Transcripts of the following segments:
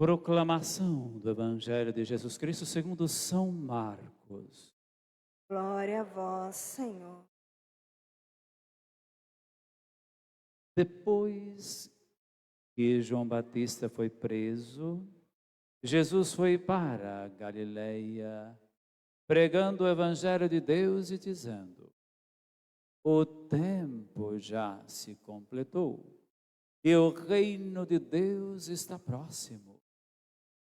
Proclamação do Evangelho de Jesus Cristo segundo São Marcos. Glória a vós, Senhor. Depois que João Batista foi preso, Jesus foi para a Galileia, pregando o Evangelho de Deus e dizendo: o tempo já se completou e o reino de Deus está próximo.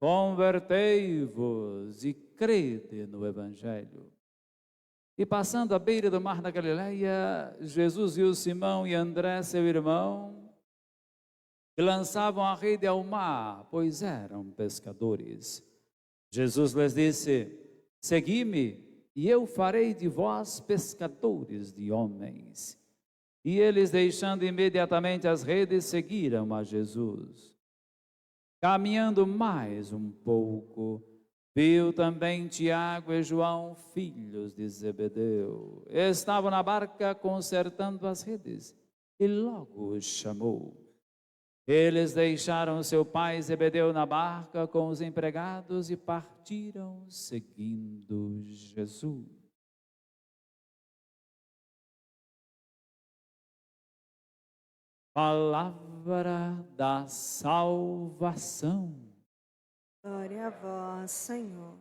Convertei-vos e crede no Evangelho. E passando à beira do mar da Galileia, Jesus viu Simão e André, seu irmão, que lançavam a rede ao mar, pois eram pescadores. Jesus lhes disse: segui-me, e eu farei de vós pescadores de homens. E eles, deixando imediatamente as redes, seguiram a Jesus. Caminhando mais um pouco, viu também Tiago e João, filhos de Zebedeu. Estavam na barca consertando as redes, e logo os chamou. Eles deixaram seu pai Zebedeu na barca com os empregados e partiram seguindo Jesus. Palavra da salvação. Glória a vós, Senhor.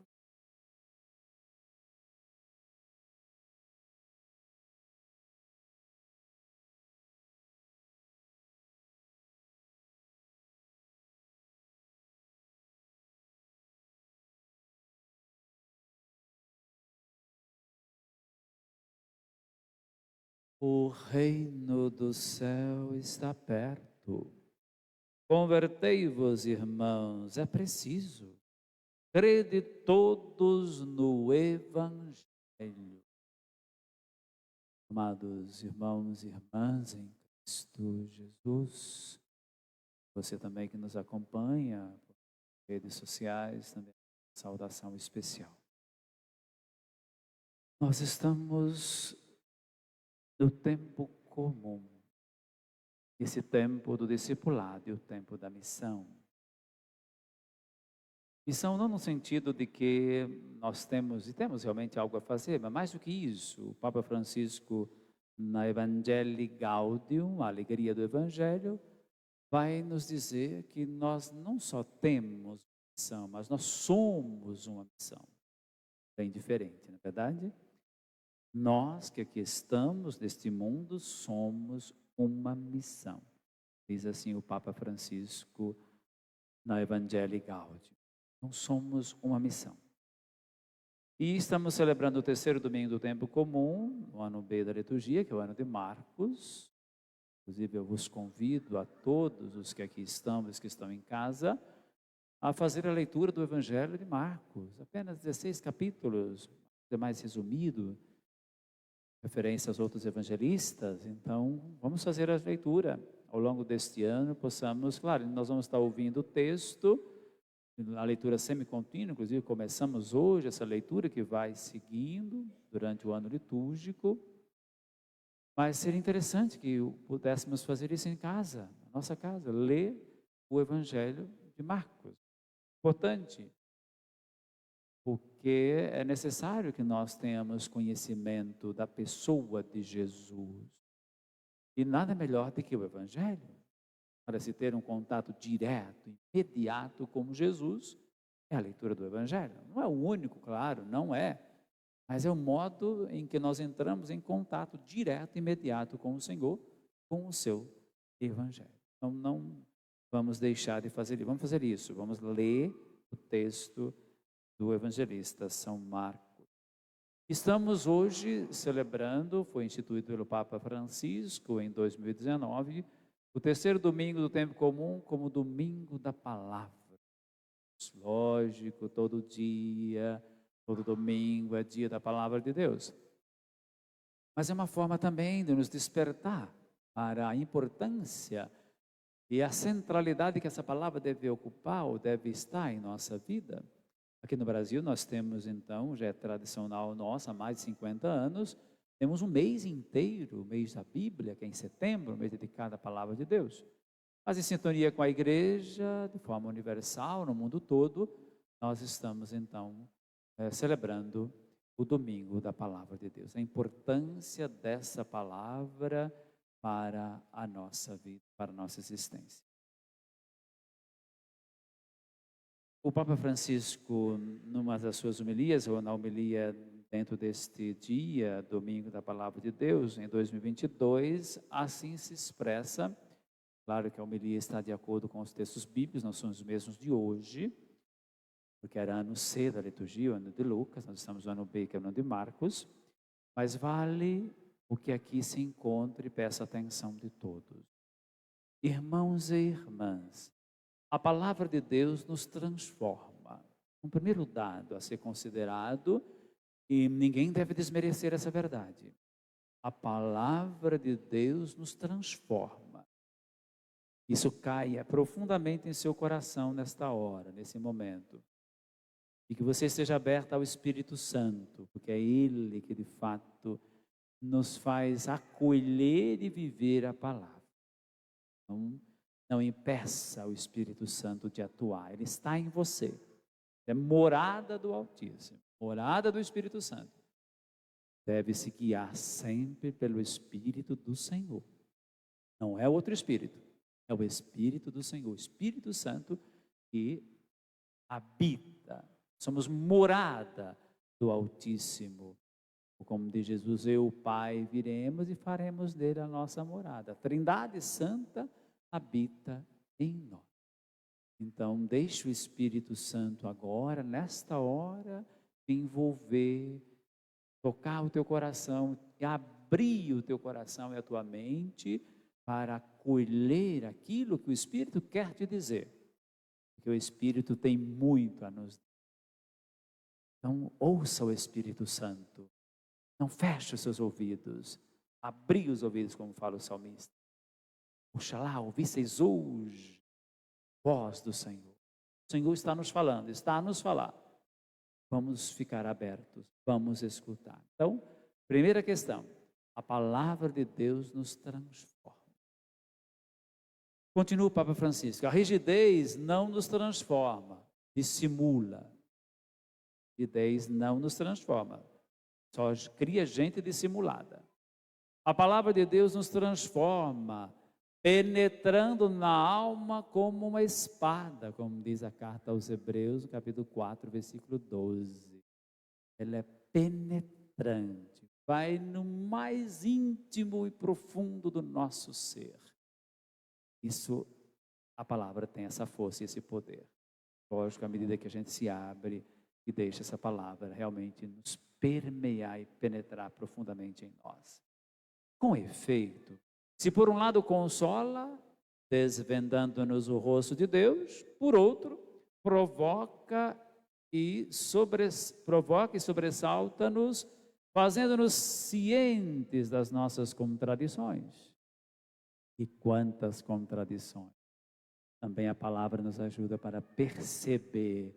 O reino do céu está perto. Convertei-vos, irmãos, é preciso. Crede todos no Evangelho. Amados irmãos e irmãs em Cristo Jesus, você também que nos acompanha por redes sociais, também saudação especial. Nós estamos no tempo comum, esse tempo do discipulado e o tempo da missão. Missão não no sentido de que nós temos realmente algo a fazer, mas mais do que isso, o Papa Francisco, na Evangelii Gaudium, a alegria do Evangelho, vai nos dizer que nós não só temos missão, mas nós somos uma missão. Bem diferente, não é verdade? Nós que aqui estamos neste mundo somos uma missão. Diz assim o Papa Francisco na Evangelii Gaudium. Nós somos uma missão. E estamos celebrando o terceiro domingo do tempo comum, no ano B da liturgia, que é o ano de Marcos. Inclusive eu vos convido a todos os que aqui estamos, que estão em casa, a fazer a leitura do Evangelho de Marcos. Apenas 16 capítulos, é mais resumido, referência aos outros evangelistas. Então, vamos fazer a leitura. Ao longo deste ano, possamos, claro, nós vamos estar ouvindo o texto, a leitura semi-contínua, inclusive começamos hoje essa leitura que vai seguindo durante o ano litúrgico. Mas seria interessante que pudéssemos fazer isso em casa, na nossa casa, ler o Evangelho de Marcos. Importante, porque é necessário que nós tenhamos conhecimento da pessoa de Jesus. E nada melhor do que o Evangelho. Para se ter um contato direto, imediato com Jesus, é a leitura do Evangelho. Não é o único, claro, não é. Mas é o modo em que nós entramos em contato direto, imediato com o Senhor, com o seu Evangelho. Então não vamos deixar de fazer isso. Vamos fazer isso. Vamos ler o texto do evangelista São Marcos. Estamos hoje celebrando, foi instituído pelo Papa Francisco em 2019, o terceiro domingo do tempo comum como domingo da palavra. Lógico, todo dia, todo domingo é dia da palavra de Deus. Mas é uma forma também de nos despertar para a importância e a centralidade que essa palavra deve ocupar ou deve estar em nossa vida. Aqui no Brasil nós temos então, já é tradicional nossa, há mais de 50 anos, temos um mês inteiro, o mês da Bíblia, que é em setembro, um mês dedicado à palavra de Deus. Mas em sintonia com a igreja, de forma universal, no mundo todo, nós estamos então celebrando o domingo da palavra de Deus. A importância dessa palavra para a nossa vida, para a nossa existência. O Papa Francisco, numa das suas homilias, ou na homilia dentro deste dia, domingo da palavra de Deus, em 2022, assim se expressa. Claro que a homilia está de acordo com os textos bíblicos, não são os mesmos de hoje, porque era ano C da liturgia, o ano de Lucas, nós estamos no ano B, que é o ano de Marcos, mas vale o que aqui se encontra e peço a atenção de todos. Irmãos e irmãs, a palavra de Deus nos transforma. Um primeiro dado a ser considerado, e ninguém deve desmerecer essa verdade. A palavra de Deus nos transforma. Isso caia profundamente em seu coração nesta hora, nesse momento. E que você esteja aberto ao Espírito Santo, porque é Ele que de fato nos faz acolher e viver a palavra. Não impeça o Espírito Santo de atuar, Ele está em você. É morada do Altíssimo, morada do Espírito Santo. Deve se guiar sempre pelo Espírito do Senhor. Não é outro Espírito, é o Espírito do Senhor, o Espírito Santo que habita. Somos morada do Altíssimo. Como diz Jesus, eu, o Pai, viremos e faremos dele a nossa morada. A Trindade Santa habita em nós. Então, deixe o Espírito Santo agora, nesta hora, envolver, tocar o teu coração, e abrir o teu coração e a tua mente para acolher aquilo que o Espírito quer te dizer. Porque o Espírito tem muito a nos dizer. Então, ouça o Espírito Santo. Não feche os seus ouvidos. Abri os ouvidos, como fala o salmista. Oxalá ouvisseis hoje a voz do Senhor. O Senhor está nos falando, está a nos falar. Vamos ficar abertos, vamos escutar. Então, primeira questão, a palavra de Deus nos transforma. Continua o Papa Francisco, a rigidez não nos transforma, dissimula. A rigidez não nos transforma, só cria gente dissimulada. A palavra de Deus nos transforma, penetrando na alma como uma espada, como diz a carta aos Hebreus, capítulo 4, versículo 12. Ela é penetrante, vai no mais íntimo e profundo do nosso ser. Isso, a palavra tem essa força e esse poder. Lógico, à medida que a gente se abre e deixa essa palavra realmente nos permear e penetrar profundamente em nós. Com efeito, se por um lado consola, desvendando-nos o rosto de Deus, por outro, provoca e sobressalta-nos, fazendo-nos cientes das nossas contradições. E quantas contradições! Também a palavra nos ajuda para perceber,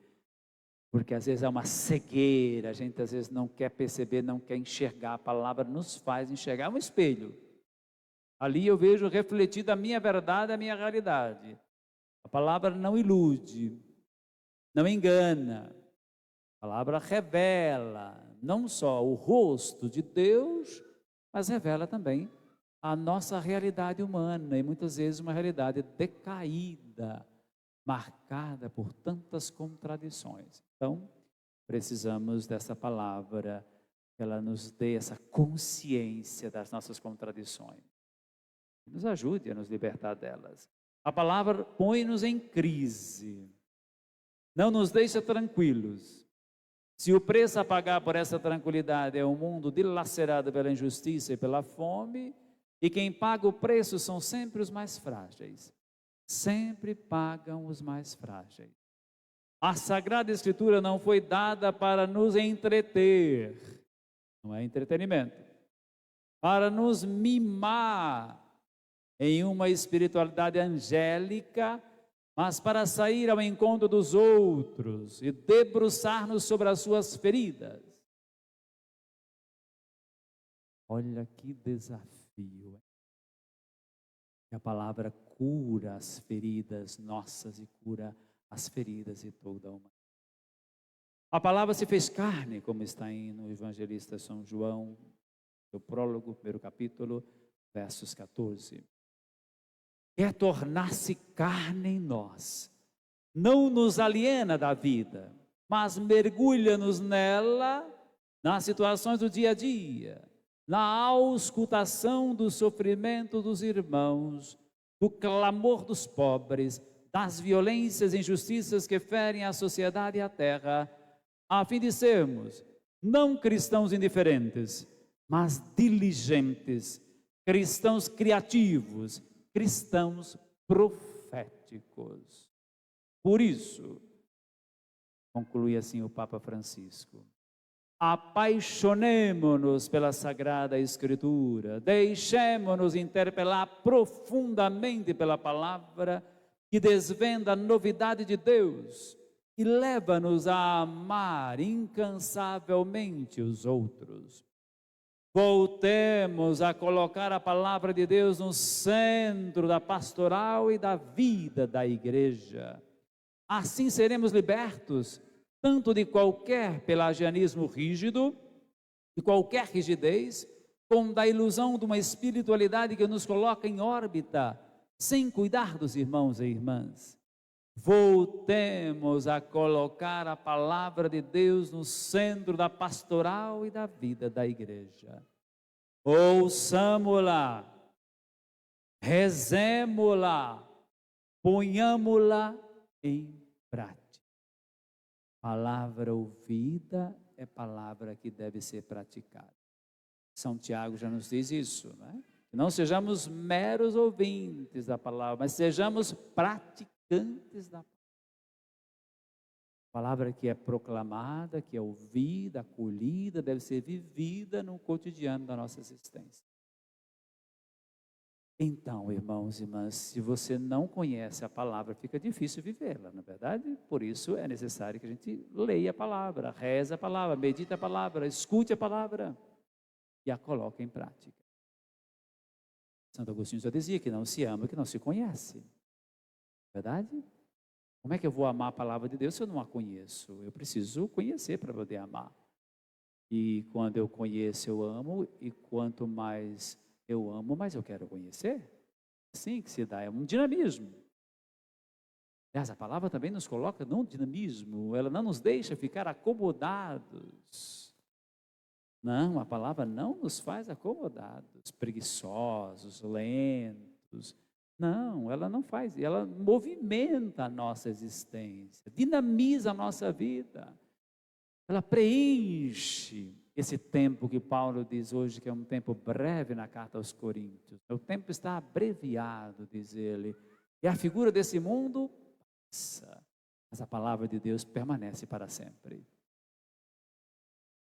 porque às vezes é uma cegueira, a gente às vezes não quer perceber, não quer enxergar, a palavra nos faz enxergar, é um espelho. Ali eu vejo refletida a minha verdade, a minha realidade. A palavra não ilude, não engana. A palavra revela não só o rosto de Deus, mas revela também a nossa realidade humana, e muitas vezes uma realidade decaída, marcada por tantas contradições. Então, precisamos dessa palavra, que ela nos dê essa consciência das nossas contradições. Nos ajude a nos libertar delas. A palavra põe-nos em crise, não nos deixa tranquilos. Se o preço a pagar por essa tranquilidade é um mundo dilacerado pela injustiça e pela fome, e quem paga o preço são sempre os mais frágeis. Sempre pagam os mais frágeis. A Sagrada Escritura não foi dada para nos entreter, não é entretenimento, para nos mimar em uma espiritualidade angélica, mas para sair ao encontro dos outros e debruçar-nos sobre as suas feridas. Olha que desafio. Que a palavra cura as feridas nossas e cura as feridas de toda a humanidade. A palavra se fez carne, como está no evangelista São João, no prólogo, primeiro capítulo, versos 14. É tornar-se carne em nós, não nos aliena da vida, mas mergulha-nos nela, nas situações do dia a dia, na auscultação do sofrimento dos irmãos, do clamor dos pobres, das violências e injustiças que ferem a sociedade e a terra, a fim de sermos não cristãos indiferentes, mas diligentes, cristãos criativos, cristãos proféticos. Por isso, conclui assim o Papa Francisco, apaixonemo-nos pela Sagrada Escritura, deixemo-nos interpelar profundamente pela palavra que desvenda a novidade de Deus e leva-nos a amar incansavelmente os outros. Voltemos a colocar a palavra de Deus no centro da pastoral e da vida da igreja. Assim seremos libertos tanto de qualquer pelagianismo rígido, de qualquer rigidez, como da ilusão de uma espiritualidade que nos coloca em órbita, sem cuidar dos irmãos e irmãs. Voltemos a colocar a palavra de Deus no centro da pastoral e da vida da igreja. Ouçamo-la, rezemo-la, ponhamo-la em prática. Palavra ouvida é palavra que deve ser praticada. São Tiago já nos diz isso, né? Que não sejamos meros ouvintes da palavra, mas sejamos praticantes da palavra que é proclamada, que é ouvida, acolhida, deve ser vivida no cotidiano da nossa existência. Então, irmãos e irmãs, se você não conhece a palavra, fica difícil vivê-la, não é verdade? Por isso é necessário que a gente leia a palavra, reze a palavra, medite a palavra, escute a palavra e a coloque em prática. Santo Agostinho já dizia que não se ama, que não se conhece. Não é verdade? Como é que eu vou amar a palavra de Deus se eu não a conheço? Eu preciso conhecer para poder amar. E quando eu conheço, eu amo, e quanto mais eu amo, mais eu quero conhecer. Assim que se dá, é um dinamismo. Aliás, a palavra também nos coloca num dinamismo, ela não nos deixa ficar acomodados. Não, a palavra não nos faz acomodados, preguiçosos, lentos. Não, ela não faz, ela movimenta a nossa existência, dinamiza a nossa vida. Ela preenche esse tempo que Paulo diz hoje que é um tempo breve na carta aos Coríntios. O tempo está abreviado, diz ele. E a figura desse mundo passa, mas a palavra de Deus permanece para sempre.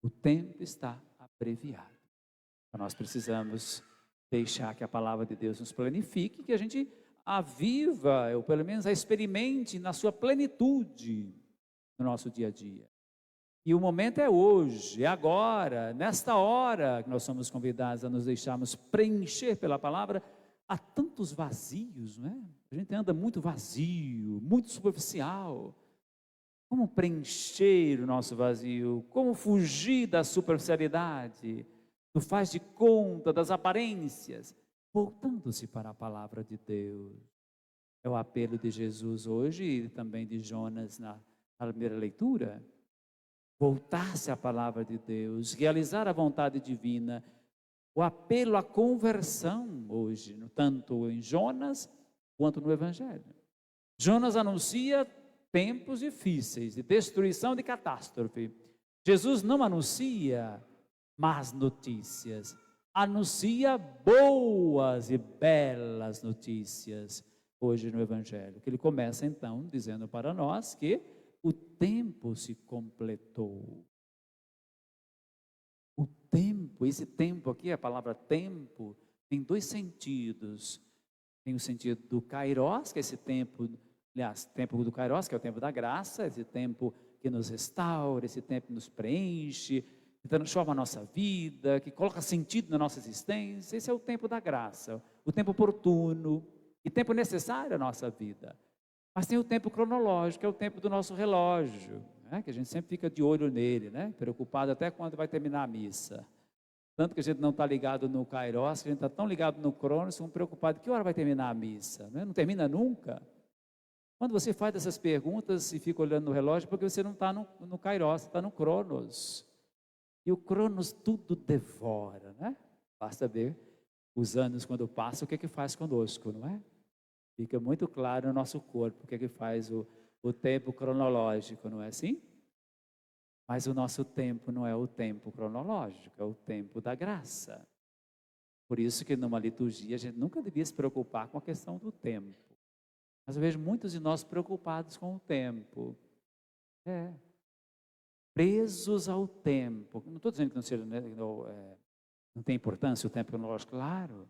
O tempo está abreviado. Então nós precisamos deixar que a palavra de Deus nos planifique, que a gente a viva, ou pelo menos a experimente na sua plenitude no nosso dia a dia. E o momento é hoje, é agora, nesta hora que nós somos convidados a nos deixarmos preencher pela palavra. Há tantos vazios, não é? A gente anda muito vazio, muito superficial. Como preencher o nosso vazio? Como fugir da superficialidade, do faz de conta, das aparências? Voltando-se para a palavra de Deus. É o apelo de Jesus hoje e também de Jonas na primeira leitura. Voltar-se à palavra de Deus, realizar a vontade divina, o apelo à conversão hoje, tanto em Jonas quanto no Evangelho. Jonas anuncia tempos difíceis, de destruição, de catástrofe. Jesus não anuncia más notícias, anuncia boas e belas notícias hoje no Evangelho, que ele começa então dizendo para nós que o tempo se completou. O tempo, esse tempo aqui, a palavra tempo, tem dois sentidos. Tem o sentido do kairos, que é esse tempo, aliás, tempo do kairos, que é o tempo da graça, esse tempo que nos restaura, esse tempo que nos preenche, que transforma a nossa vida, que coloca sentido na nossa existência. Esse é o tempo da graça, o tempo oportuno, E tempo necessário à nossa vida. Mas tem o tempo cronológico, que é o tempo do nosso relógio, né? Que a gente sempre fica de olho nele, né? Preocupado até quando vai terminar a missa. Tanto que a gente não está ligado no Kairos, que a gente está tão ligado no Cronos, como preocupado, que hora vai terminar a missa? Né? Não termina nunca. Quando você faz essas perguntas e fica olhando no relógio, porque você não está no Kairos, você está no Cronos. E o Cronos tudo devora, né? Basta ver os anos quando passam, o que é que faz conosco, não é? Fica muito claro no nosso corpo o que é que faz o tempo cronológico, não é assim? Mas o nosso tempo não é o tempo cronológico, é o tempo da graça. Por isso que numa liturgia a gente nunca devia se preocupar com a questão do tempo. Mas eu vejo muitos de nós preocupados com o tempo. Presos ao tempo. Não estou dizendo que não seja, né, não tem importância o tempo cronológico, claro.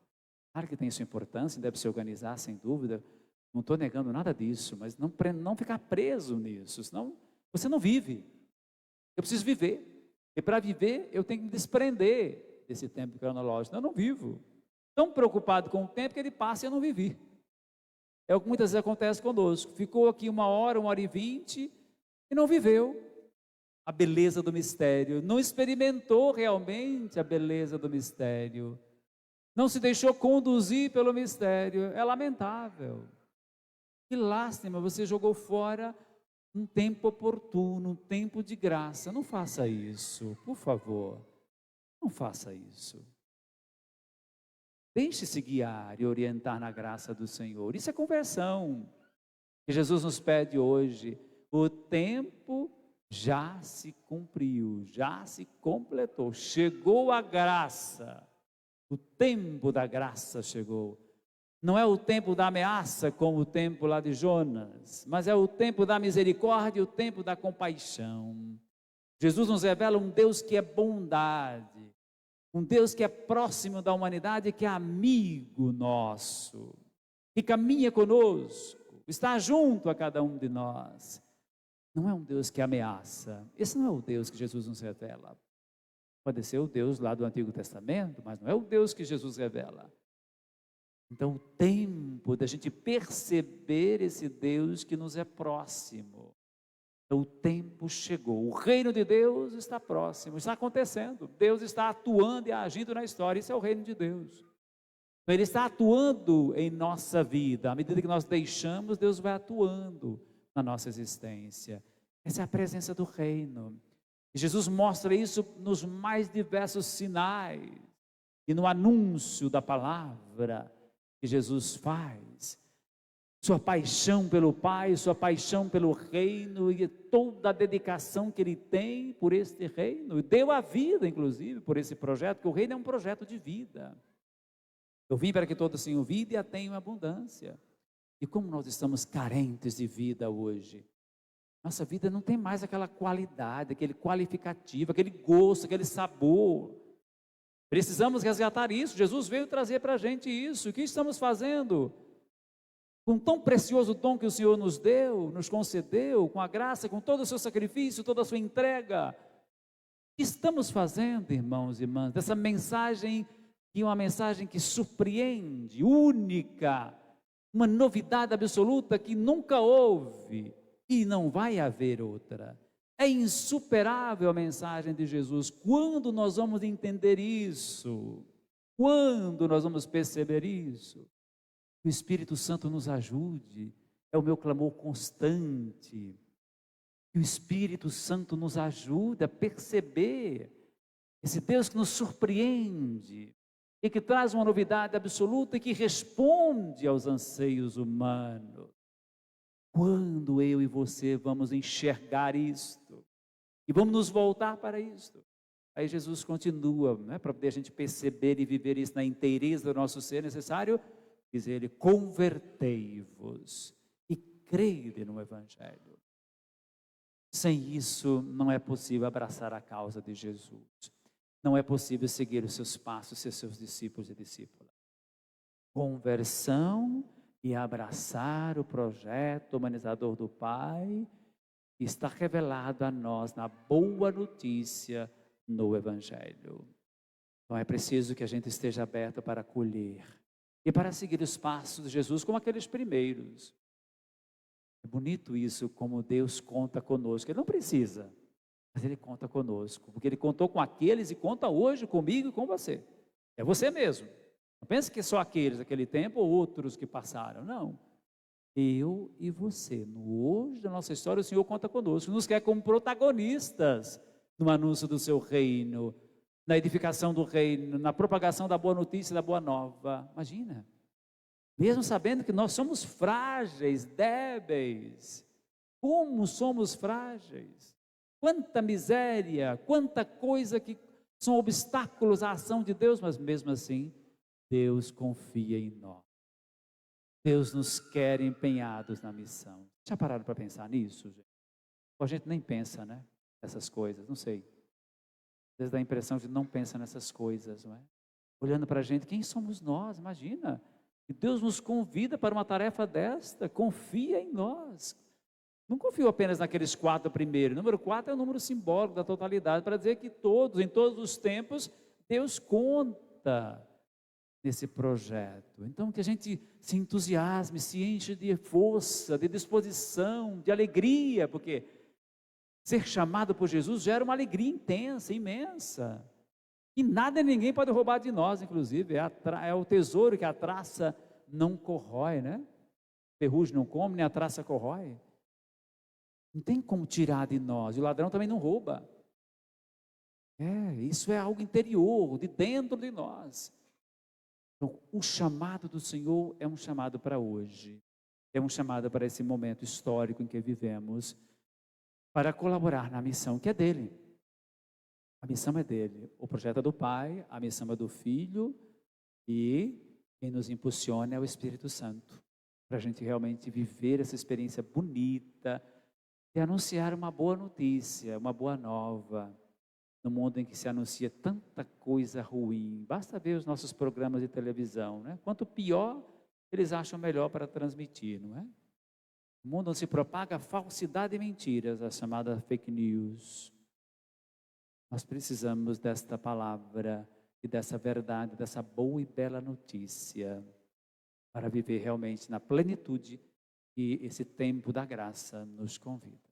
Claro que tem sua importância, deve se organizar, sem dúvida. Não estou negando nada disso, mas não ficar preso nisso, senão você não vive. Eu preciso viver. E para viver, eu tenho que me desprender desse tempo cronológico. Eu não vivo. Tão preocupado com o tempo que ele passa e eu não vivi. É o que muitas vezes acontece conosco. Ficou aqui 1 hora e 20 e não viveu a beleza do mistério. Não experimentou realmente a beleza do mistério. Não se deixou conduzir pelo mistério. É lamentável. Que lástima, você jogou fora um tempo oportuno, um tempo de graça. Não faça isso, por favor. Não faça isso. Deixe-se guiar e orientar na graça do Senhor. Isso é conversão. Que Jesus nos pede hoje. O tempo já se cumpriu, já se completou. Chegou a graça. O tempo da graça chegou. Não é o tempo da ameaça como o tempo lá de Jonas, mas é o tempo da misericórdia e o tempo da compaixão. Jesus nos revela um Deus que é bondade, um Deus que é próximo da humanidade, que é amigo nosso, que caminha conosco, está junto a cada um de nós. Não é um Deus que ameaça. Esse não é o Deus que Jesus nos revela. Pode ser o Deus lá do Antigo Testamento, mas não é o Deus que Jesus revela. Então, o tempo da gente perceber esse Deus que nos é próximo. Então, o tempo chegou. O reino de Deus está próximo, está acontecendo. Deus está atuando e agindo na história. Isso é o reino de Deus. Então, Ele está atuando em nossa vida. À medida que nós deixamos, Deus vai atuando na nossa existência. Essa é a presença do reino. E Jesus mostra isso nos mais diversos sinais e no anúncio da palavra que Jesus faz. Sua paixão pelo Pai, sua paixão pelo reino e toda a dedicação que Ele tem por este reino. Deu a vida, inclusive, por esse projeto, que o reino é um projeto de vida. Eu vim para que todos tenham vida e a tenham em abundância. E como nós estamos carentes de vida hoje, nossa vida não tem mais aquela qualidade, aquele qualificativo, aquele gosto, aquele sabor. Precisamos resgatar isso. Jesus veio trazer para a gente isso. O que estamos fazendo? Com tão precioso dom que o Senhor nos deu, nos concedeu, com a graça, com todo o seu sacrifício, toda a sua entrega. O que estamos fazendo, irmãos e irmãs, dessa mensagem, que é uma mensagem que surpreende, única, uma novidade absoluta que nunca houve e não vai haver outra. É insuperável a mensagem de Jesus. Quando nós vamos entender isso? Quando nós vamos perceber isso? Que o Espírito Santo nos ajude. É o meu clamor constante. Que o Espírito Santo nos ajude a perceber esse Deus que nos surpreende e que traz uma novidade absoluta e que responde aos anseios humanos. Quando eu e você vamos enxergar isto e vamos nos voltar para isto? Aí Jesus continua, né, para poder a gente perceber e viver isso na inteireza do nosso ser necessário, diz Ele: convertei-vos e crede no Evangelho. Sem isso não é possível abraçar a causa de Jesus. Não é possível seguir os seus passos, ser seus discípulos e discípulas. Conversão e abraçar o projeto humanizador do Pai, que está revelado a nós na boa notícia no Evangelho. Então é preciso que a gente esteja aberto para acolher e para seguir os passos de Jesus como aqueles primeiros. É bonito isso, como Deus conta conosco. Ele não precisa, mas Ele conta conosco, porque Ele contou com aqueles e conta hoje comigo e com você. É você mesmo. Não pense que só aqueles daquele tempo ou outros que passaram. Não. Eu e você. No hoje da nossa história, o Senhor conta conosco. Nos quer como protagonistas no anúncio do seu reino, na edificação do reino, na propagação da boa notícia, da boa nova. Imagina. Mesmo sabendo que nós somos frágeis, débeis. Como somos frágeis. Quanta miséria, quanta coisa que são obstáculos à ação de Deus, mas mesmo assim, Deus confia em nós. Deus nos quer empenhados na missão. Já pararam para pensar nisso, gente? Ou a gente nem pensa, né? Nessas coisas, não sei. Às vezes dá a impressão de não pensa nessas coisas, não é? Olhando para a gente, quem somos nós? Imagina. E Deus nos convida para uma tarefa desta, confia em nós. Não confio apenas naqueles 4 primeiros. O número 4 é o número simbólico da totalidade, para dizer que todos, em todos os tempos, Deus conta nesse projeto. Então que a gente se entusiasme, se enche de força, de disposição, de alegria, porque ser chamado por Jesus gera uma alegria intensa, imensa. E nada e ninguém pode roubar de nós, inclusive. É o tesouro que a traça não corrói, né? Ferrugem não come, nem a traça corrói. Não tem como tirar de nós. E o ladrão também não rouba. Isso é algo interior, de dentro de nós. Então, o chamado do Senhor é um chamado para hoje. É um chamado para esse momento histórico em que vivemos, para colaborar na missão que é dele. A missão é dele. O projeto é do Pai, a missão é do Filho, e quem nos impulsiona é o Espírito Santo, para a gente realmente viver essa experiência bonita e anunciar uma boa notícia, uma boa nova, no mundo em que se anuncia tanta coisa ruim. Basta ver os nossos programas de televisão, né? Quanto pior, eles acham melhor para transmitir, não é? O mundo onde se propaga falsidade e mentiras, a chamada fake news. Nós precisamos desta palavra e dessa verdade, dessa boa e bela notícia, para viver realmente na plenitude que esse tempo da graça nos convida.